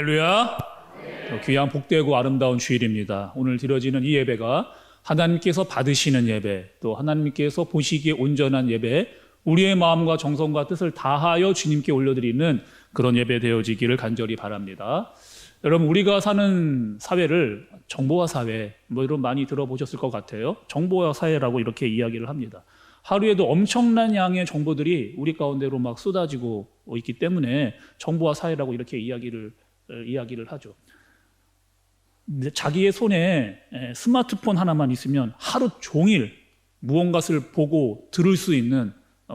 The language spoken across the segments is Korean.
할렐루야. 귀한 복되고 아름다운 주일입니다. 오늘 드려지는 이 예배가 하나님께서 받으시는 예배, 또 하나님께서 보시기에 온전한 예배, 우리의 마음과 정성과 뜻을 다하여 주님께 올려드리는 그런 예배 되어지기를 간절히 바랍니다. 여러분, 우리가 사는 사회를 정보화 사회, 이런 많이 들어보셨을 것 같아요. 정보화 사회라고 이렇게 이야기를 합니다. 하루에도 엄청난 양의 정보들이 우리 가운데로 막 쏟아지고 있기 때문에 정보화 사회라고 이렇게 이야기를 하죠. 자기의 손에 스마트폰 하나만 있으면 하루 종일 무언가를 보고 들을 수 있는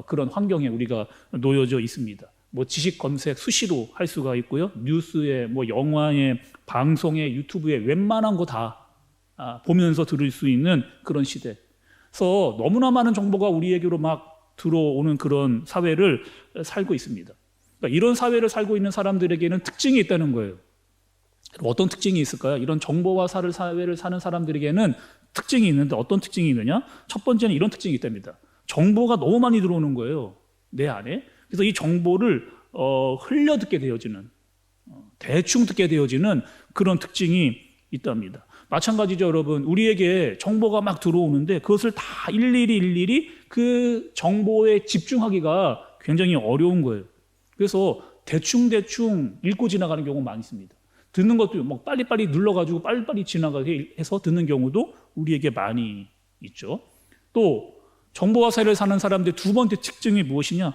그런 환경에 우리가 놓여져 있습니다. 지식 검색 수시로 할 수가 있고요. 뉴스에 영화에 방송에 유튜브에 웬만한 거 다 보면서 들을 수 있는 그런 시대. 그래서 너무나 많은 정보가 우리에게로 막 들어오는 그런 사회를 살고 있습니다. 그러니까 이런 사회를 살고 있는 사람들에게는 특징이 있다는 거예요. 어떤 특징이 있을까요? 이런 정보화 사회를 사는 사람들에게는 특징이 있는데 어떤 특징이 있느냐? 첫 번째는 이런 특징이 있답니다. 정보가 너무 많이 들어오는 거예요, 내 안에. 그래서 이 정보를 흘려 듣게 되어지는, 대충 듣게 되어지는 그런 특징이 있답니다. 마찬가지죠, 여러분. 우리에게 정보가 막 들어오는데 그것을 다 일일이 그 정보에 집중하기가 굉장히 어려운 거예요. 그래서 대충 읽고 지나가는 경우가 많이 있습니다. 듣는 것도 빨리빨리 눌러가지고 빨리빨리 지나가게 해서 듣는 경우도 우리에게 많이 있죠. 또 정보화 사회를 사는 사람들의 두 번째 특징이 무엇이냐?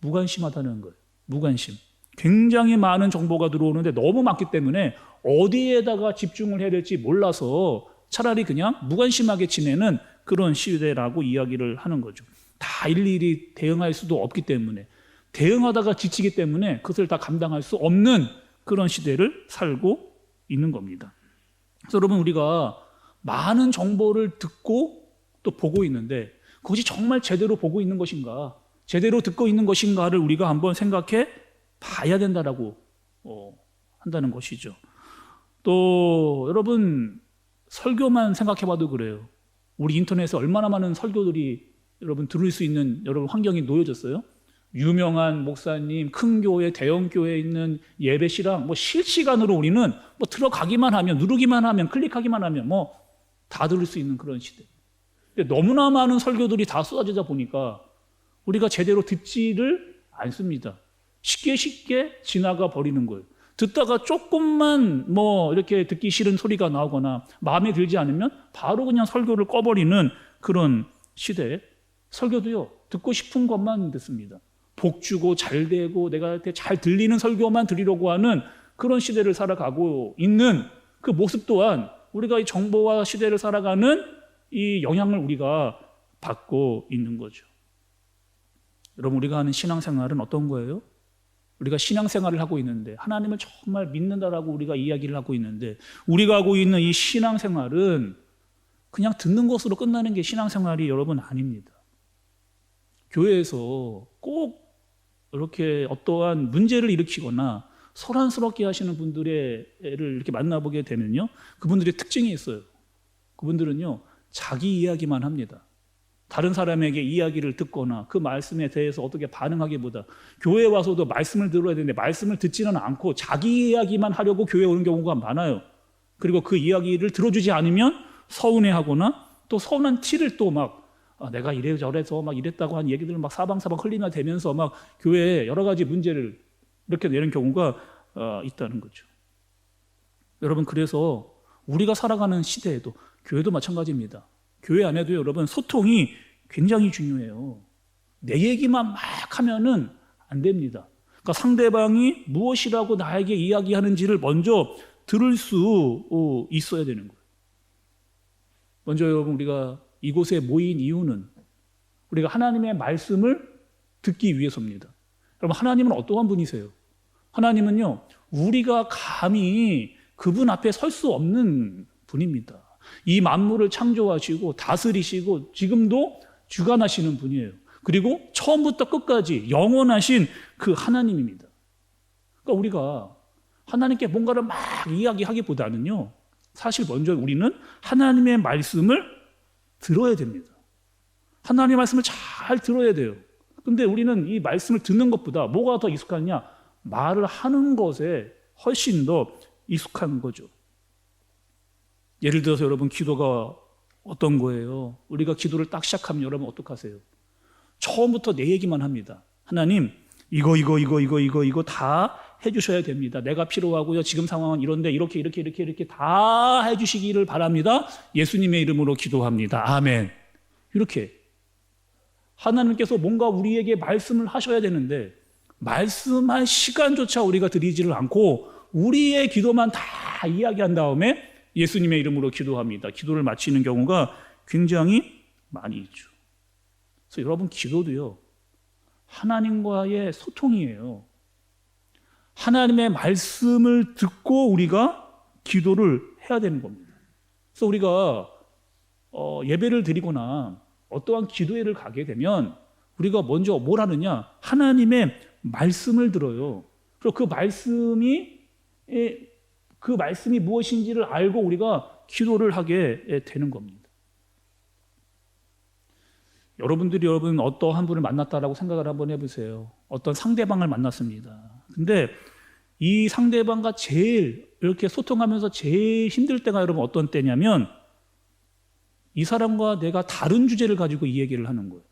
무관심하다는 거예요. 무관심. 굉장히 많은 정보가 들어오는데 너무 많기 때문에 어디에다가 집중을 해야 될지 몰라서 차라리 그냥 무관심하게 지내는 그런 시대라고 이야기를 하는 거죠. 다 일일이 대응할 수도 없기 때문에, 대응하다가 지치기 때문에 그것을 다 감당할 수 없는 그런 시대를 살고 있는 겁니다. 그래서 여러분, 우리가 많은 정보를 듣고 또 보고 있는데 그것이 정말 제대로 보고 있는 것인가, 제대로 듣고 있는 것인가를 우리가 한번 생각해 봐야 된다라고 한다는 것이죠. 또 여러분, 설교만 생각해 봐도 그래요. 우리 인터넷에 얼마나 많은 설교들이 여러분 들을 수 있는 여러분 환경이 놓여졌어요. 유명한 목사님, 큰 교회, 대형 교회에 있는 예배시랑 실시간으로 우리는 들어가기만 하면, 누르기만 하면, 클릭하기만 하면 다 들을 수 있는 그런 시대. 근데 너무나 많은 설교들이 다 쏟아지다 보니까 우리가 제대로 듣지를 않습니다. 쉽게 지나가 버리는 거예요. 듣다가 조금만 이렇게 듣기 싫은 소리가 나오거나 마음에 들지 않으면 바로 그냥 설교를 꺼버리는 그런 시대. 설교도요, 듣고 싶은 것만 듣습니다. 복 주고 잘 되고 내가 잘 들리는 설교만 드리려고 하는 그런 시대를 살아가고 있는 그 모습 또한 우리가 이 정보화 시대를 살아가는 이 영향을 우리가 받고 있는 거죠. 여러분, 우리가 하는 신앙생활은 어떤 거예요? 우리가 신앙생활을 하고 있는데, 하나님을 정말 믿는다라고 우리가 이야기를 하고 있는데, 우리가 하고 있는 이 신앙생활은 그냥 듣는 것으로 끝나는 게 신앙생활이 여러분 아닙니다. 교회에서 꼭 이렇게 어떠한 문제를 일으키거나 소란스럽게 하시는 분들을 이렇게 만나보게 되면요, 그분들의 특징이 있어요. 그분들은요, 자기 이야기만 합니다. 다른 사람에게 이야기를 듣거나 그 말씀에 대해서 어떻게 반응하기보다, 교회에 와서도 말씀을 들어야 되는데 말씀을 듣지는 않고 자기 이야기만 하려고 교회에 오는 경우가 많아요. 그리고 그 이야기를 들어주지 않으면 서운해하거나 또 서운한 티를 또 내가 이래저래서 이랬다고 한 얘기들을 사방사방 흘리며 대면서 교회에 여러 가지 문제를 이렇게 내는 경우가 있다는 거죠. 여러분, 그래서 우리가 살아가는 시대에도, 교회도 마찬가지입니다. 교회 안에도 여러분, 소통이 굉장히 중요해요. 내 얘기만 막 하면은 안 됩니다. 그러니까 상대방이 무엇이라고 나에게 이야기하는지를 먼저 들을 수 있어야 되는 거예요. 먼저 여러분, 우리가 이곳에 모인 이유는 우리가 하나님의 말씀을 듣기 위해서입니다. 여러분, 하나님은 어떠한 분이세요? 하나님은요, 우리가 감히 그분 앞에 설 수 없는 분입니다. 이 만물을 창조하시고 다스리시고 지금도 주관하시는 분이에요. 그리고 처음부터 끝까지 영원하신 그 하나님입니다. 그러니까 우리가 하나님께 뭔가를 막 이야기하기보다는요, 사실 먼저 우리는 하나님의 말씀을 들어야 됩니다. 하나님의 말씀을 잘 들어야 돼요. 근데 우리는 이 말씀을 듣는 것보다 뭐가 더 익숙하냐? 말을 하는 것에 훨씬 더 익숙한 거죠. 예를 들어서 여러분 기도가 어떤 거예요? 우리가 기도를 딱 시작하면 여러분 어떡하세요? 처음부터 내 얘기만 합니다. 하나님 이거 다 해주셔야 됩니다. 내가 필요하고요. 지금 상황은 이런데 이렇게 다 해주시기를 바랍니다. 예수님의 이름으로 기도합니다. 아멘. 이렇게 하나님께서 뭔가 우리에게 말씀을 하셔야 되는데 말씀할 시간조차 우리가 드리지를 않고 우리의 기도만 다 이야기한 다음에 예수님의 이름으로 기도합니다. 기도를 마치는 경우가 굉장히 많이 있죠. 그래서 여러분 기도도요. 하나님과의 소통이에요. 하나님의 말씀을 듣고 우리가 기도를 해야 되는 겁니다. 그래서 우리가 예배를 드리거나 어떠한 기도회를 가게 되면 우리가 먼저 뭘 하느냐? 하나님의 말씀을 들어요. 그리고 그 말씀이 무엇인지를 알고 우리가 기도를 하게 되는 겁니다. 여러분들이 어떠한 분을 만났다라고 생각을 한번 해보세요. 어떤 상대방을 만났습니다. 근데 이 상대방과 제일 이렇게 소통하면서 제일 힘들 때가 여러분 어떤 때냐면 이 사람과 내가 다른 주제를 가지고 이 얘기를 하는 거예요.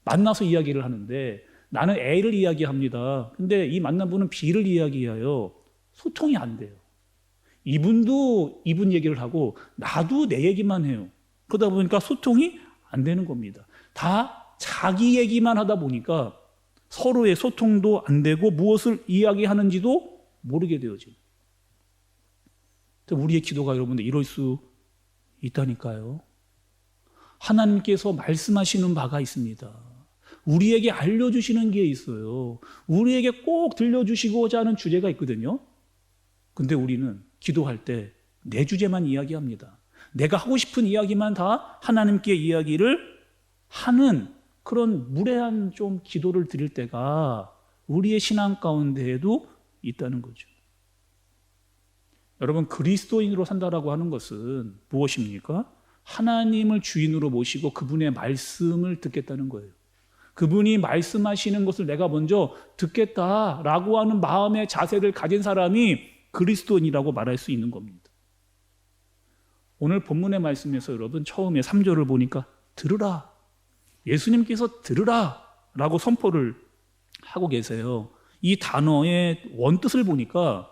만나서 이야기를 하는데 나는 A를 이야기합니다. 근데 이 만난 분은 B를 이야기해요. 소통이 안 돼요. 이분도 이분 얘기를 하고 나도 내 얘기만 해요. 그러다 보니까 소통이 안 되는 겁니다. 다 자기 얘기만 하다 보니까 서로의 소통도 안 되고 무엇을 이야기하는지도 모르게 되어져요. 우리의 기도가 여러분들 이럴 수 있다니까요. 하나님께서 말씀하시는 바가 있습니다. 우리에게 알려주시는 게 있어요. 우리에게 꼭 들려주시고자 하는 주제가 있거든요. 근데 우리는 기도할 때 내 주제만 이야기합니다. 내가 하고 싶은 이야기만 다 하나님께 이야기를 하는 그런 무례한 좀 기도를 드릴 때가 우리의 신앙 가운데에도 있다는 거죠. 여러분 그리스도인으로 산다라고 하는 것은 무엇입니까? 하나님을 주인으로 모시고 그분의 말씀을 듣겠다는 거예요. 그분이 말씀하시는 것을 내가 먼저 듣겠다라고 하는 마음의 자세를 가진 사람이 그리스도인이라고 말할 수 있는 겁니다. 오늘 본문의 말씀에서 여러분 처음에 3절을 보니까 들으라. 예수님께서 들으라 라고 선포를 하고 계세요. 이 단어의 원뜻을 보니까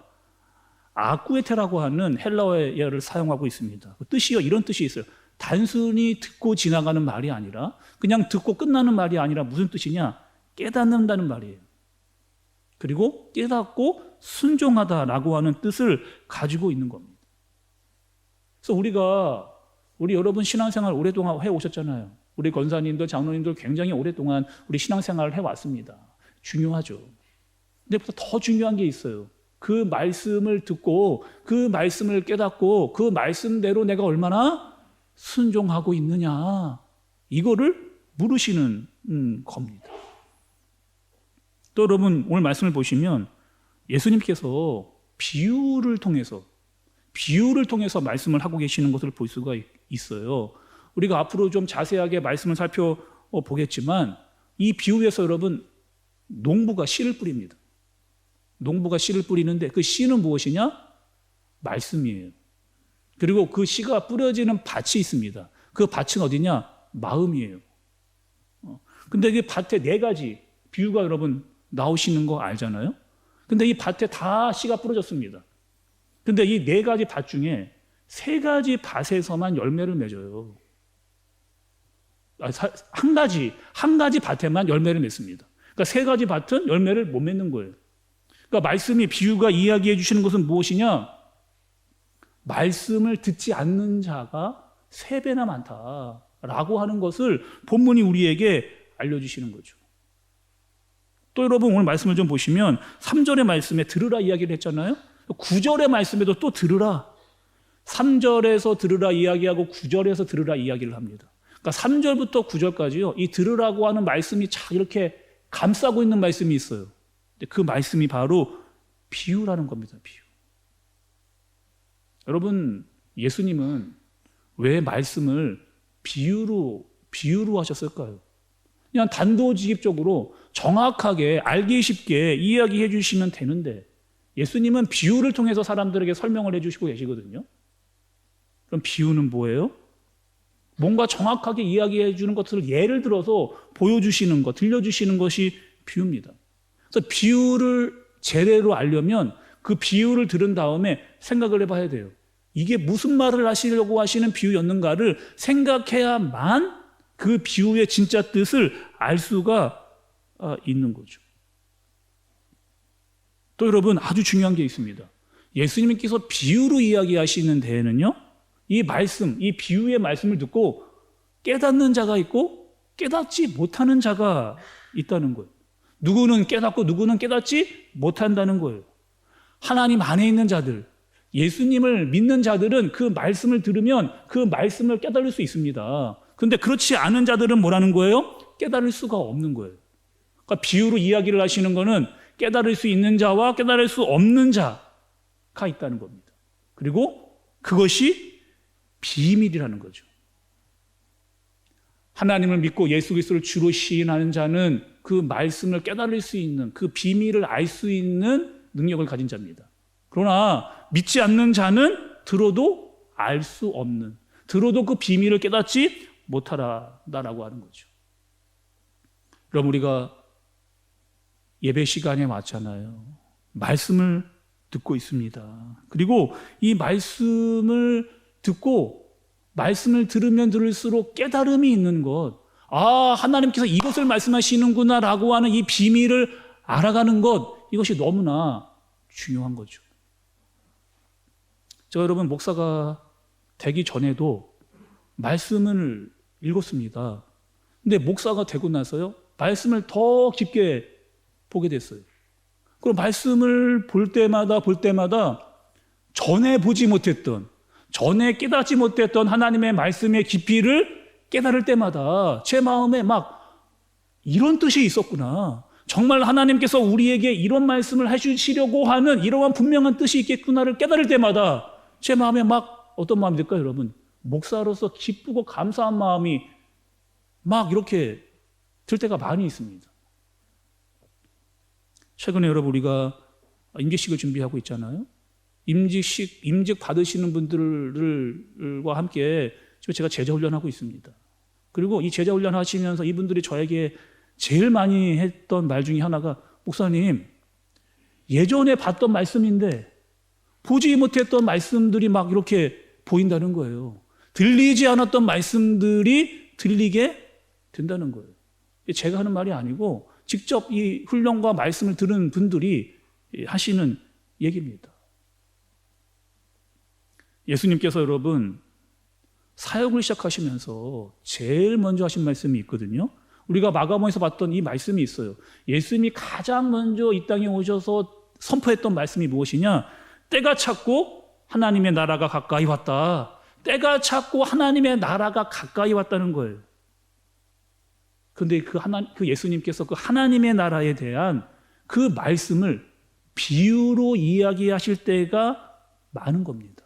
아쿠에테라고 하는 헬라어를 사용하고 있습니다. 그 뜻이요 이런 뜻이 있어요. 단순히 듣고 지나가는 말이 아니라 그냥 듣고 끝나는 말이 아니라 무슨 뜻이냐? 깨닫는다는 말이에요. 그리고 깨닫고 순종하다라고 하는 뜻을 가지고 있는 겁니다. 그래서 우리 여러분 신앙생활 오랫동안 해오셨잖아요. 우리 권사님들, 장로님들 굉장히 오랫동안 우리 신앙생활을 해왔습니다. 중요하죠. 근데 더 중요한 게 있어요. 그 말씀을 듣고 그 말씀을 깨닫고 그 말씀대로 내가 얼마나 순종하고 있느냐 이거를 물으시는 겁니다. 또 여러분 오늘 말씀을 보시면 예수님께서 비유를 통해서 말씀을 하고 계시는 것을 볼 수가 있어요. 우리가 앞으로 좀 자세하게 말씀을 살펴보겠지만 이 비유에서 여러분 농부가 씨를 뿌립니다. 농부가 씨를 뿌리는데 그 씨는 무엇이냐? 말씀이에요. 그리고 그 씨가 뿌려지는 밭이 있습니다. 그 밭은 어디냐? 마음이에요. 근데 이 밭에 4가지 비유가 여러분 나오시는 거 알잖아요? 근데 이 밭에 다 씨가 뿌려졌습니다. 근데 이 4가지 밭 중에 3가지 밭에서만 열매를 맺어요. 한 가지 밭에만 열매를 맺습니다. 그러니까 3가지 밭은 열매를 못 맺는 거예요. 그러니까 말씀이 비유가 이야기해 주시는 것은 무엇이냐? 말씀을 듣지 않는 자가 3배나 많다라고 하는 것을 본문이 우리에게 알려주시는 거죠. 또 여러분 오늘 말씀을 좀 보시면 3절의 말씀에 들으라 이야기를 했잖아요. 9절의 말씀에도 또 들으라. 3절에서 들으라 이야기하고 9절에서 들으라 이야기를 합니다. 그러니까 3절부터 9절까지요. 이 들으라고 하는 말씀이 쫙 이렇게 감싸고 있는 말씀이 있어요. 그 말씀이 바로 비유라는 겁니다. 비유. 여러분 예수님은 왜 말씀을 비유로 하셨을까요? 그냥 단도직입적으로 정확하게 알기 쉽게 이야기해 주시면 되는데 예수님은 비유를 통해서 사람들에게 설명을 해주시고 계시거든요. 그럼 비유는 뭐예요? 뭔가 정확하게 이야기해 주는 것을 예를 들어서 보여주시는 것, 들려주시는 것이 비유입니다. 그래서 비유를 제대로 알려면 그 비유를 들은 다음에 생각을 해봐야 돼요. 이게 무슨 말을 하시려고 하시는 비유였는가를 생각해야만 그 비유의 진짜 뜻을 알 수가 있는 거죠. 또 여러분, 아주 중요한 게 있습니다. 예수님께서 비유로 이야기하시는 데에는요, 이 말씀, 이 비유의 말씀을 듣고 깨닫는 자가 있고 깨닫지 못하는 자가 있다는 거예요. 누구는 깨닫고 누구는 깨닫지 못한다는 거예요. 하나님 안에 있는 자들, 예수님을 믿는 자들은 그 말씀을 들으면 그 말씀을 깨달을 수 있습니다. 그런데 그렇지 않은 자들은 뭐라는 거예요? 깨달을 수가 없는 거예요. 그러니까 비유로 이야기를 하시는 거는 깨달을 수 있는 자와 깨달을 수 없는 자가 있다는 겁니다. 그리고 그것이 비밀이라는 거죠. 하나님을 믿고 예수 그리스도를 주로 시인하는 자는 그 말씀을 깨달을 수 있는, 그 비밀을 알 수 있는 능력을 가진 자입니다. 그러나 믿지 않는 자는 들어도 알 수 없는, 들어도 그 비밀을 깨닫지 못하라라고 하는 거죠. 그럼 우리가 예배 시간에 왔잖아요. 말씀을 듣고 있습니다. 그리고 이 말씀을 듣고 말씀을 들으면 들을수록 깨달음이 있는 것, 하나님께서 이것을 말씀하시는구나 라고 하는 이 비밀을 알아가는 것, 이것이 너무나 중요한 거죠. 제가 여러분 목사가 되기 전에도 말씀을 읽었습니다. 근데 목사가 되고 나서요, 말씀을 더 깊게 보게 됐어요. 그럼 말씀을 볼 때마다 전에 보지 못했던, 전에 깨닫지 못했던 하나님의 말씀의 깊이를 깨달을 때마다 제 마음에 막 이런 뜻이 있었구나. 정말 하나님께서 우리에게 이런 말씀을 해주시려고 하는 이러한 분명한 뜻이 있겠구나를 깨달을 때마다 제 마음에 막 어떤 마음이 들까요, 여러분? 목사로서 기쁘고 감사한 마음이 막 이렇게 들 때가 많이 있습니다. 최근에 여러분 우리가 임직식을 준비하고 있잖아요. 임직 받으시는 분들과 함께 지금 제가 제자 훈련하고 있습니다. 그리고 이 제자 훈련 하시면서 이분들이 저에게 제일 많이 했던 말 중에 하나가, 목사님, 예전에 봤던 말씀인데 보지 못했던 말씀들이 막 이렇게 보인다는 거예요. 들리지 않았던 말씀들이 들리게 된다는 거예요. 제가 하는 말이 아니고 직접 이 훈련과 말씀을 들은 분들이 하시는 얘기입니다. 예수님께서 여러분 사역을 시작하시면서 제일 먼저 하신 말씀이 있거든요. 우리가 마가복음에서 봤던 이 말씀이 있어요. 예수님이 가장 먼저 이 땅에 오셔서 선포했던 말씀이 무엇이냐? 때가 찼고 하나님의 나라가 가까이 왔다. 때가 찼고 하나님의 나라가 가까이 왔다는 거예요. 그런데 그 예수님께서 그 하나님의 나라에 대한 그 말씀을 비유로 이야기하실 때가 많은 겁니다.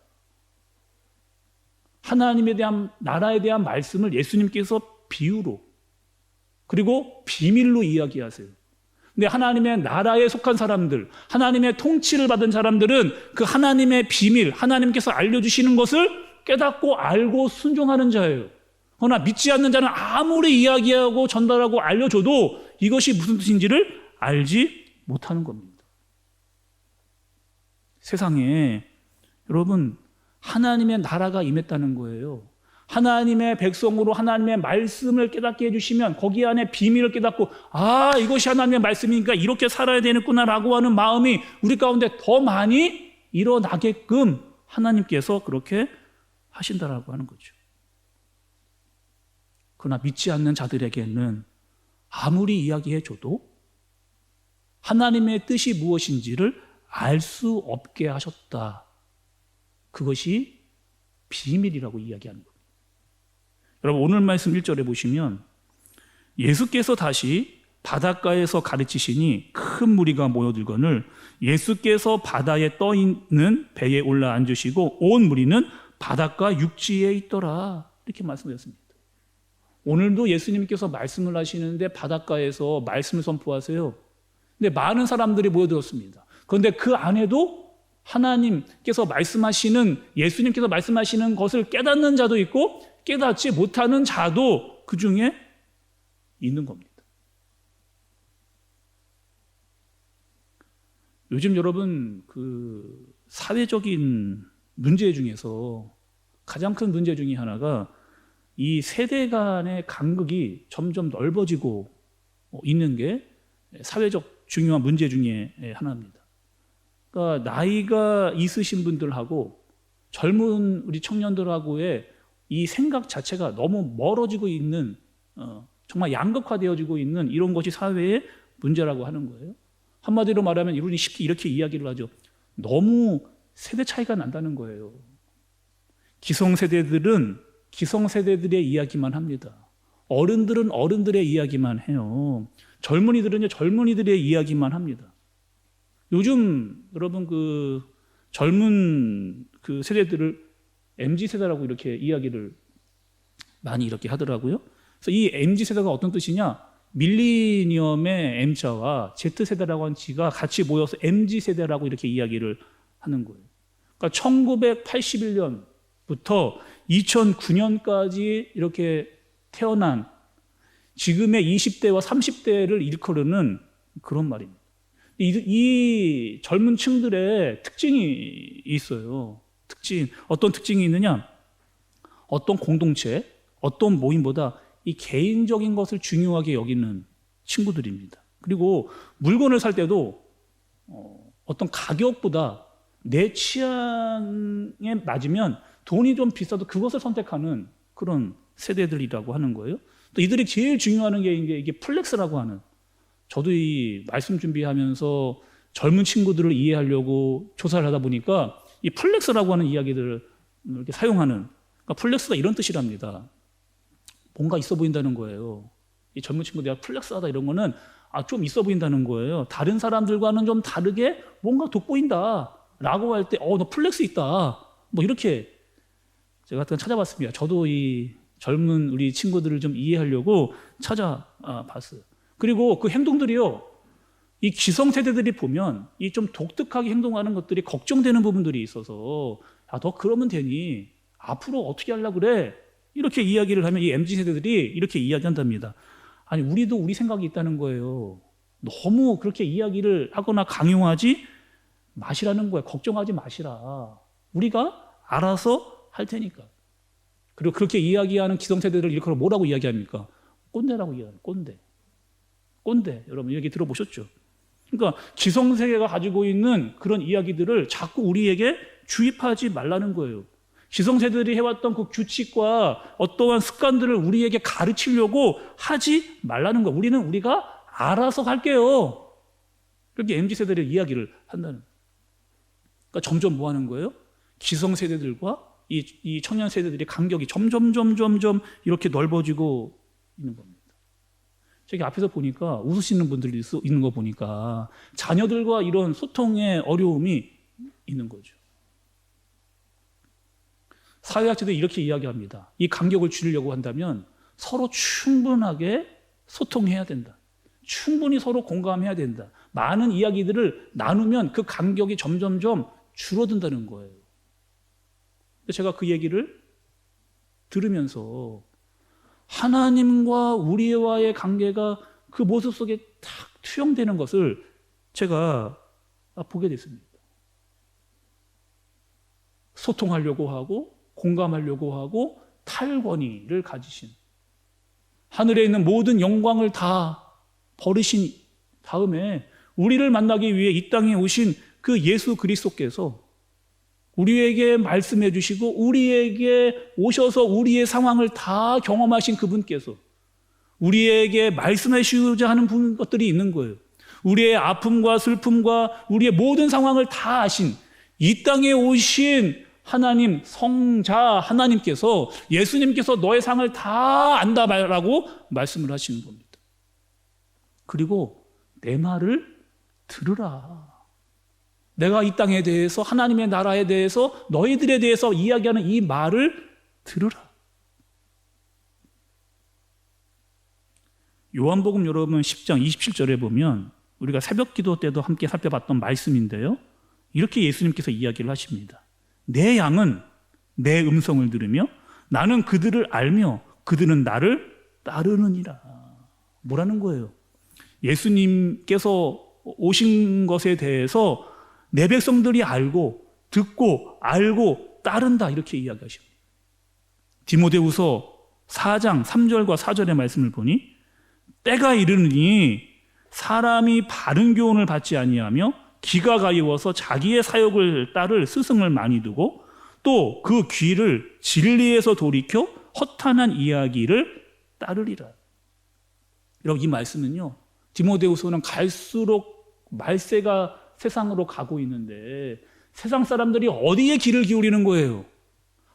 하나님에 대한, 나라에 대한 말씀을 예수님께서 비유로, 그리고 비밀로 이야기하세요. 근데 하나님의 나라에 속한 사람들, 하나님의 통치를 받은 사람들은 그 하나님의 비밀, 하나님께서 알려주시는 것을 깨닫고 알고 순종하는 자예요. 그러나 믿지 않는 자는 아무리 이야기하고 전달하고 알려줘도 이것이 무슨 뜻인지를 알지 못하는 겁니다. 세상에 여러분 하나님의 나라가 임했다는 거예요. 하나님의 백성으로 하나님의 말씀을 깨닫게 해주시면 거기 안에 비밀을 깨닫고 이것이 하나님의 말씀이니까 이렇게 살아야 되는구나라고 하는 마음이 우리 가운데 더 많이 일어나게끔 하나님께서 그렇게 하신다라고 하는 거죠. 그러나 믿지 않는 자들에게는 아무리 이야기해줘도 하나님의 뜻이 무엇인지를 알 수 없게 하셨다. 그것이 비밀이라고 이야기하는 겁니다. 여러분 오늘 말씀 1절에 보시면 예수께서 다시 바닷가에서 가르치시니 큰 무리가 모여들거늘 예수께서 바다에 떠 있는 배에 올라 앉으시고 온 무리는 바닷가 육지에 있더라. 이렇게 말씀하셨습니다. 오늘도 예수님께서 말씀을 하시는데 바닷가에서 말씀을 선포하세요. 근데 많은 사람들이 모여들었습니다. 그런데 그 안에도 하나님께서 말씀하시는, 예수님께서 말씀하시는 것을 깨닫는 자도 있고 깨닫지 못하는 자도 그 중에 있는 겁니다. 요즘 여러분 그 사회적인 문제 중에서 가장 큰 문제 중에 하나가 이 세대 간의 간극이 점점 넓어지고 있는 게 사회적 중요한 문제 중에 하나입니다. 그러니까 나이가 있으신 분들하고 젊은 우리 청년들하고의 이 생각 자체가 너무 멀어지고 있는, 정말 양극화되어지고 있는 이런 것이 사회의 문제라고 하는 거예요. 한마디로 말하면 이분이 쉽게 이렇게 이야기를 하죠. 너무 세대 차이가 난다는 거예요. 기성세대들은 기성세대들의 이야기만 합니다. 어른들은 어른들의 이야기만 해요. 젊은이들은요, 젊은이들의 이야기만 합니다. 요즘 여러분 그 젊은 그 세대들을 MZ세대라고 이렇게 이야기를 많이 이렇게 하더라고요. 그래서 이 MZ세대가 어떤 뜻이냐? 밀리니엄의 M자와 Z세대라고 하는 G가 같이 모여서 MZ세대라고 이렇게 이야기를 하는 거예요. 그러니까 1981년부터 2009년까지 이렇게 태어난 지금의 20대와 30대를 일컬는 그런 말입니다. 이 젊은 층들의 특징이 있어요. 어떤 특징이 있느냐? 어떤 공동체, 어떤 모임보다 이 개인적인 것을 중요하게 여기는 친구들입니다. 그리고 물건을 살 때도 어떤 가격보다 내 취향에 맞으면 돈이 좀 비싸도 그것을 선택하는 그런 세대들이라고 하는 거예요. 또 이들이 제일 중요한 게 이게 플렉스라고 하는, 저도 이 말씀 준비하면서 젊은 친구들을 이해하려고 조사를 하다 보니까 이 플렉스라고 하는 이야기들을 이렇게 사용하는, 그러니까 플렉스가 이런 뜻이랍니다. 뭔가 있어 보인다는 거예요. 이 젊은 친구 내가 플렉스하다 이런 거는 좀 있어 보인다는 거예요. 다른 사람들과는 좀 다르게 뭔가 돋보인다 라고 할 때 너 플렉스 있다 뭐 이렇게 제가 찾아봤습니다. 저도 이 젊은 우리 친구들을 좀 이해하려고 찾아봤어요. 그리고 그 행동들이요, 이 기성세대들이 보면 이 좀 독특하게 행동하는 것들이 걱정되는 부분들이 있어서 너 그러면 되니? 앞으로 어떻게 하려고 그래? 이렇게 이야기를 하면 이 MZ세대들이 이렇게 이야기한답니다. 아니, 우리도 우리 생각이 있다는 거예요. 너무 그렇게 이야기를 하거나 강요하지 마시라는 거예요. 걱정하지 마시라. 우리가 알아서 할 테니까. 그리고 그렇게 이야기하는 기성세대들을 일컬어 뭐라고 이야기합니까? 꼰대라고 이야기합니다. 꼰대. 여러분 얘기 들어보셨죠? 그러니까 기성세대가 가지고 있는 그런 이야기들을 자꾸 우리에게 주입하지 말라는 거예요. 기성세대들이 해왔던 그 규칙과 어떠한 습관들을 우리에게 가르치려고 하지 말라는 거예요. 우리는 우리가 알아서 할게요. 그렇게 MZ세대들의 이야기를 한다는 거예요. 그러니까 점점 뭐 하는 거예요? 기성세대들과 이 청년 세대들의 간격이 점점 이렇게 넓어지고 있는 겁니다. 저기 앞에서 보니까 웃으시는 분들이 있는 거 보니까 자녀들과 이런 소통의 어려움이 있는 거죠. 사회학자들이 이렇게 이야기합니다. 이 간격을 줄이려고 한다면 서로 충분하게 소통해야 된다. 충분히 서로 공감해야 된다. 많은 이야기들을 나누면 그 간격이 점점 줄어든다는 거예요. 제가 그 얘기를 들으면서 하나님과 우리와의 관계가 그 모습 속에 탁 투영되는 것을 제가 보게 됐습니다. 소통하려고 하고 공감하려고 하고 탈권위를 가지신, 하늘에 있는 모든 영광을 다 버리신 다음에 우리를 만나기 위해 이 땅에 오신 그 예수 그리스도께서 우리에게 말씀해 주시고 우리에게 오셔서 우리의 상황을 다 경험하신 그분께서 우리에게 말씀해 주시고자 하는 것들이 있는 거예요. 우리의 아픔과 슬픔과 우리의 모든 상황을 다 아신 이 땅에 오신 하나님, 성자 하나님께서, 예수님께서 너의 상을 다 안다라고 말씀을 하시는 겁니다. 그리고 내 말을 들으라. 내가 이 땅에 대해서, 하나님의 나라에 대해서, 너희들에 대해서 이야기하는 이 말을 들으라. 요한복음 여러분 10장 27절에 보면 우리가 새벽 기도 때도 함께 살펴봤던 말씀인데요. 이렇게 예수님께서 이야기를 하십니다. 내 양은 내 음성을 들으며 나는 그들을 알며 그들은 나를 따르느니라. 뭐라는 거예요? 예수님께서 오신 것에 대해서 내 백성들이 알고 듣고 알고 따른다, 이렇게 이야기하십니다. 디모데후서 4장 3절과 4절의 말씀을 보니 때가 이르니 사람이 바른 교훈을 받지 아니하며 기가 가여워서 자기의 사욕을 따를 스승을 많이 두고 또 그 귀를 진리에서 돌이켜 허탄한 이야기를 따르리라. 여러분, 이 말씀은요, 디모데후서는 갈수록 말세가 세상으로 가고 있는데 세상 사람들이 어디에 귀를 기울이는 거예요?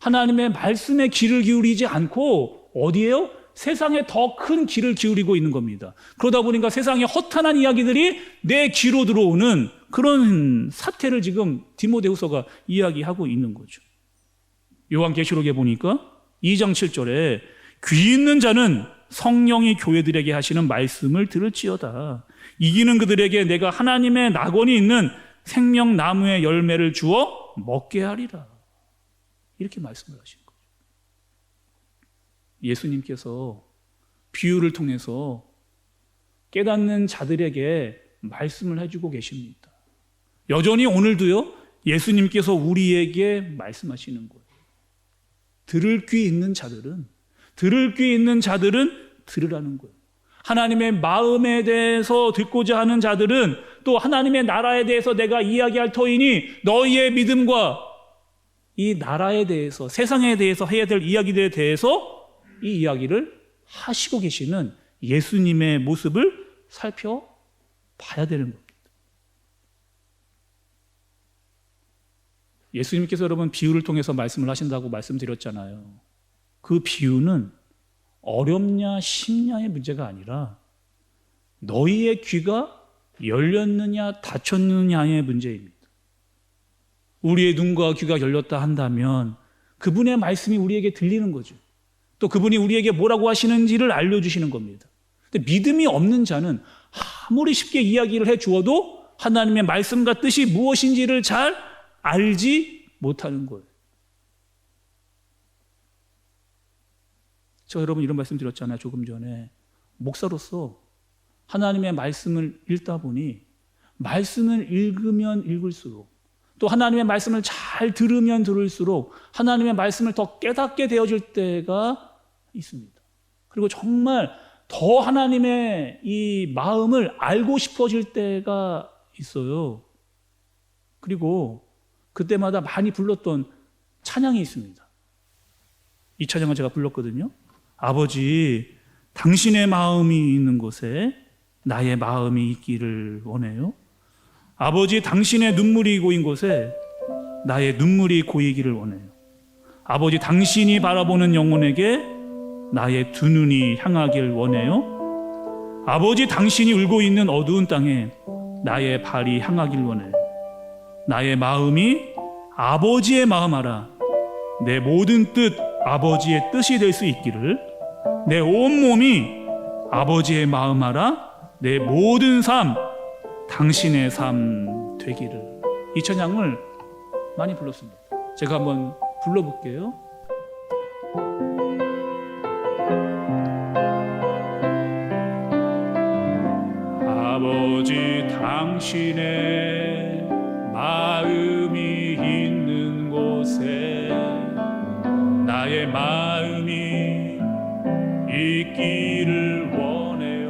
하나님의 말씀에 귀를 기울이지 않고 어디에요? 세상에 더 큰 귀를 기울이고 있는 겁니다. 그러다 보니까 세상에 허탄한 이야기들이 내 귀로 들어오는 그런 사태를 지금 디모데후서가 이야기하고 있는 거죠. 요한계시록에 보니까 2장 7절에 귀 있는 자는 성령이 교회들에게 하시는 말씀을 들을지어다. 이기는 그들에게 내가 하나님의 낙원이 있는 생명나무의 열매를 주어 먹게 하리라. 이렇게 말씀을 하신 거죠. 예수님께서 비유를 통해서 깨닫는 자들에게 말씀을 해주고 계십니다. 여전히 오늘도요, 예수님께서 우리에게 말씀하시는 거예요. 들을 귀 있는 자들은 들으라는 거예요. 하나님의 마음에 대해서 듣고자 하는 자들은 또 하나님의 나라에 대해서 내가 이야기할 터이니 너희의 믿음과 이 나라에 대해서, 세상에 대해서 해야 될 이야기들에 대해서 이 이야기를 하시고 계시는 예수님의 모습을 살펴봐야 되는 겁니다. 예수님께서 여러분 비유를 통해서 말씀을 하신다고 말씀드렸잖아요. 그 비유는 어렵냐 쉽냐의 문제가 아니라 너희의 귀가 열렸느냐 닫혔느냐의 문제입니다. 우리의 눈과 귀가 열렸다 한다면 그분의 말씀이 우리에게 들리는 거죠. 또 그분이 우리에게 뭐라고 하시는지를 알려주시는 겁니다. 근데 믿음이 없는 자는 아무리 쉽게 이야기를 해주어도 하나님의 말씀과 뜻이 무엇인지를 잘 알지 못하는 거예요. 저 여러분 이런 말씀 드렸잖아요. 조금 전에 목사로서 하나님의 말씀을 읽다 보니 말씀을 읽으면 읽을수록 또 하나님의 말씀을 잘 들으면 들을수록 하나님의 말씀을 더 깨닫게 되어질 때가 있습니다. 그리고 정말 더 하나님의 이 마음을 알고 싶어질 때가 있어요. 그리고 그때마다 많이 불렀던 찬양이 있습니다. 이 찬양을 제가 불렀거든요. 아버지, 당신의 마음이 있는 곳에 나의 마음이 있기를 원해요. 아버지, 당신의 눈물이 고인 곳에 나의 눈물이 고이기를 원해요. 아버지, 당신이 바라보는 영혼에게 나의 두 눈이 향하길 원해요. 아버지, 당신이 울고 있는 어두운 땅에 나의 발이 향하길 원해요. 나의 마음이 아버지의 마음 알아 내 모든 뜻 아버지의 뜻이 될 수 있기를, 내 온몸이 아버지의 마음 알아 내 모든 삶 당신의 삶 되기를. 이 찬양을 많이 불렀습니다. 제가 한번 불러볼게요. 아버지, 당신의 마음이 있는 곳에 나의 마음이 있기를 원해요.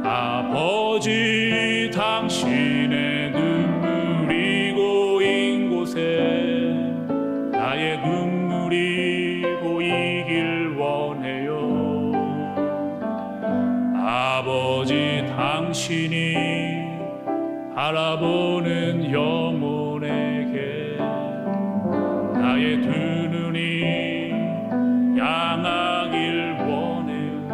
아버지, 당신의 눈물이 고인 곳에 나의 눈물이 고이길 원해요. 아버지, 당신이 바라보는 영혼에게 나의 두 눈이 향하길 원해요.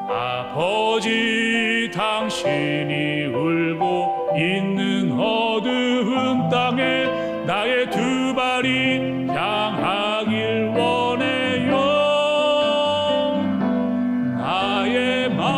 아버지, 당신이 울고 있는 어두운 땅에 나의 두 발이 향하길 원해요. 나의 마음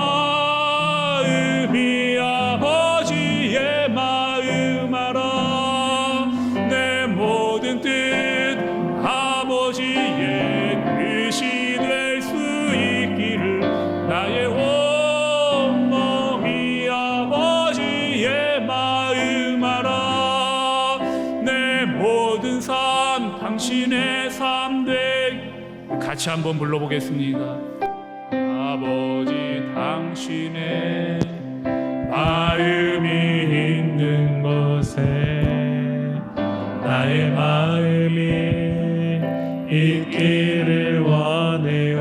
당신의 삶 되기. 같이 한번 불러보겠습니다. 아버지 당신의 마음이 있는 곳에 나의 마음이 있기를 원해요.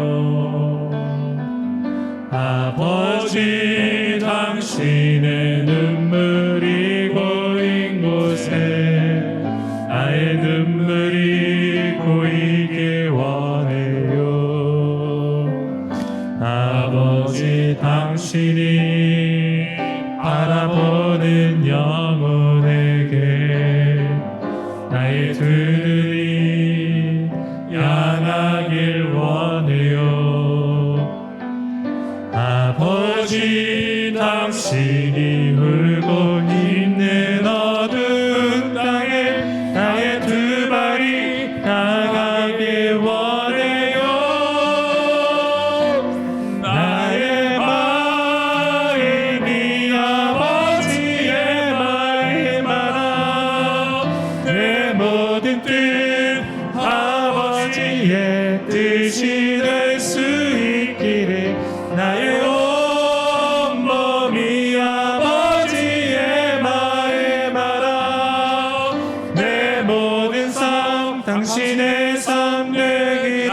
아버지 당신의 눈물이 고인 곳에 나의 눈물이 고이길 원해요. 아버지 당신이 바라보는 영혼에게 나의 두 눈이 향하길 원해요. 아버지 당신이 울고 있는 어두운 땅에 나의 두 발이 나가길 원해요. 나의 마음이 아버지의 마음 알아. 내 모든 뜻 아버지의 뜻이 될 수 있기를 나의 온 몸이 아버지의 마음 알아. 내 모든 삶 당신의 삶 되기를.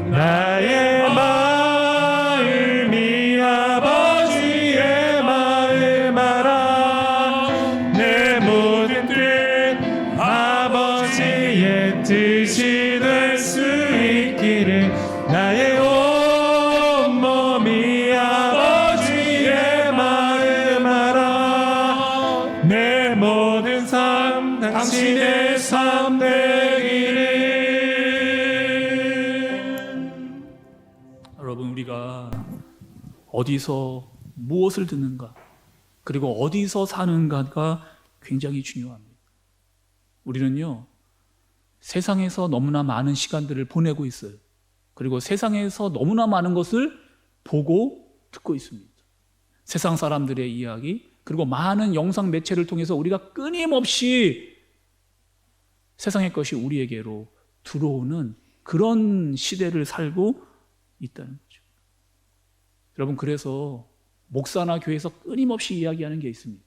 나의 마음이 아버지의 마음 알아. 내 모든 뜻 아버지의 뜻이 될 수 있기를. 나의 온 몸이 아버지의 마음 알아. 내 모든 삶 당신의 삶 되기를. 여러분, 우리가 어디서 무엇을 듣는가, 그리고 어디서 사는가가 굉장히 중요합니다. 우리는요, 세상에서 너무나 많은 시간들을 보내고 있어요. 그리고 세상에서 너무나 많은 것을 보고 듣고 있습니다. 세상 사람들의 이야기, 그리고 많은 영상 매체를 통해서 우리가 끊임없이 세상의 것이 우리에게로 들어오는 그런 시대를 살고 있다는 거죠. 여러분, 그래서 목사나 교회에서 끊임없이 이야기하는 게 있습니다.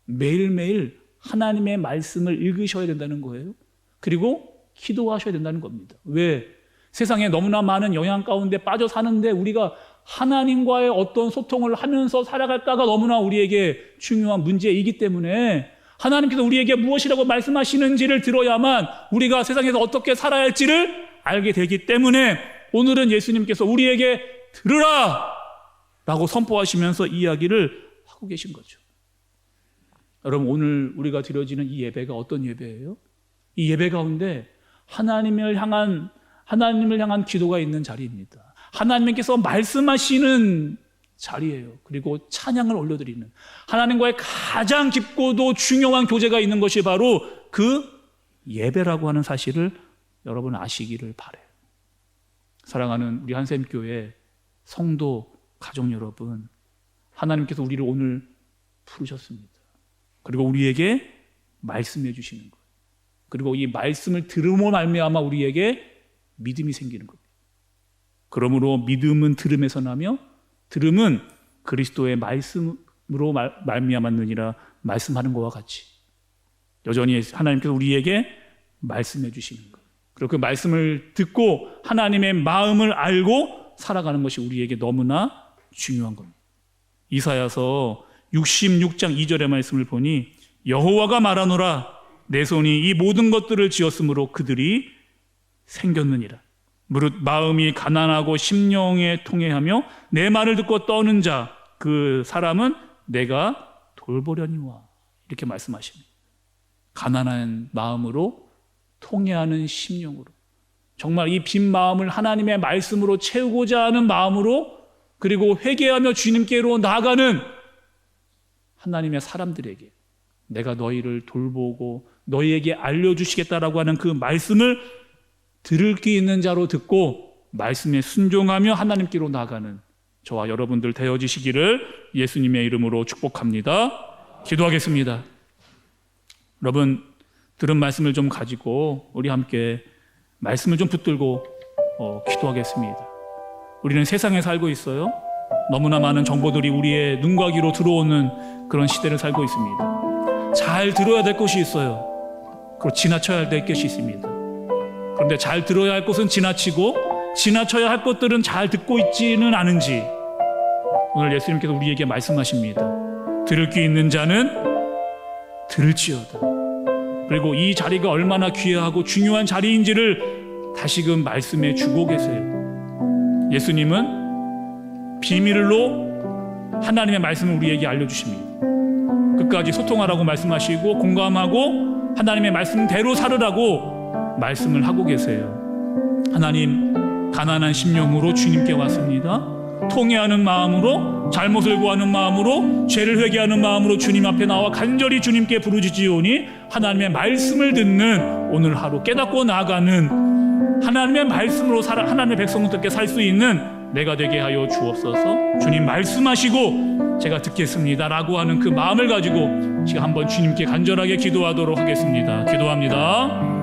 매일매일 하나님의 말씀을 읽으셔야 된다는 거예요. 그리고 기도하셔야 된다는 겁니다. 왜? 세상에 너무나 많은 영향 가운데 빠져 사는데 우리가 하나님과의 어떤 소통을 하면서 살아갈까가 너무나 우리에게 중요한 문제이기 때문에 하나님께서 우리에게 무엇이라고 말씀하시는지를 들어야만 우리가 세상에서 어떻게 살아야 할지를 알게 되기 때문에 오늘은 예수님께서 우리에게 들으라 라고 선포하시면서 이야기를 하고 계신 거죠. 여러분, 오늘 우리가 드려지는 이 예배가 어떤 예배예요? 이 예배 가운데 하나님을 향한 기도가 있는 자리입니다. 하나님께서 말씀하시는 자리예요. 그리고 찬양을 올려드리는, 하나님과의 가장 깊고도 중요한 교제가 있는 것이 바로 그 예배라고 하는 사실을 여러분 아시기를 바라요. 사랑하는 우리 한샘교회 성도 가족 여러분, 하나님께서 우리를 오늘 부르셨습니다. 그리고 우리에게 말씀해 주시는 거예요. 그리고 이 말씀을 들음으로 말미암아 우리에게 믿음이 생기는 겁니다. 그러므로 믿음은 들음에서 나며 들음은 그리스도의 말씀으로 말미암았느니라 말씀하는 것과 같이 여전히 하나님께서 우리에게 말씀해 주시는 것, 그리고 그 말씀을 듣고 하나님의 마음을 알고 살아가는 것이 우리에게 너무나 중요한 겁니다. 이사야서 66장 2절의 말씀을 보니 여호와가 말하노라 내 손이 이 모든 것들을 지었으므로 그들이 생겼느니라. 무릇 마음이 가난하고 심령에 통회하며 내 말을 듣고 떠는 자 그 사람은 내가 돌보려니와 이렇게 말씀하십니다. 가난한 마음으로 통회하는 심령으로 정말 이 빈 마음을 하나님의 말씀으로 채우고자 하는 마음으로 그리고 회개하며 주님께로 나아가는 하나님의 사람들에게 내가 너희를 돌보고 너희에게 알려주시겠다라고 하는 그 말씀을 들을 귀 있는 자로 듣고 말씀에 순종하며 하나님께로 나아가는 저와 여러분들 되어지시기를 예수님의 이름으로 축복합니다. 기도하겠습니다. 여러분, 들은 말씀을 좀 가지고 우리 함께 말씀을 좀 붙들고 기도하겠습니다. 우리는 세상에 살고 있어요. 너무나 많은 정보들이 우리의 눈과 귀로 들어오는 그런 시대를 살고 있습니다. 잘 들어야 될 것이 있어요. 그리고 지나쳐야 될 것이 있습니다. 그런데 잘 들어야 할 것은 지나치고 지나쳐야 할 것들은 잘 듣고 있지는 않은지 오늘 예수님께서 우리에게 말씀하십니다. 들을 귀 있는 자는 들을지어다. 그리고 이 자리가 얼마나 귀하고 중요한 자리인지를 다시금 말씀해 주고 계세요. 예수님은 비밀로 하나님의 말씀을 우리에게 알려주십니다. 끝까지 소통하라고 말씀하시고 공감하고 하나님의 말씀대로 살으라고 말씀을 하고 계세요. 하나님, 가난한 심령으로 주님께 왔습니다. 통회하는 마음으로, 잘못을 구하는 마음으로, 죄를 회개하는 마음으로 주님 앞에 나와 간절히 주님께 부르짖으오니 하나님의 말씀을 듣는 오늘 하루 깨닫고 나아가는 하나님의 말씀으로 하나님의 백성들께 살 수 있는 내가 되게 하여 주옵소서. 주님 말씀하시고 제가 듣겠습니다 라고 하는 그 마음을 가지고 제가 한번 주님께 간절하게 기도하도록 하겠습니다. 기도합니다.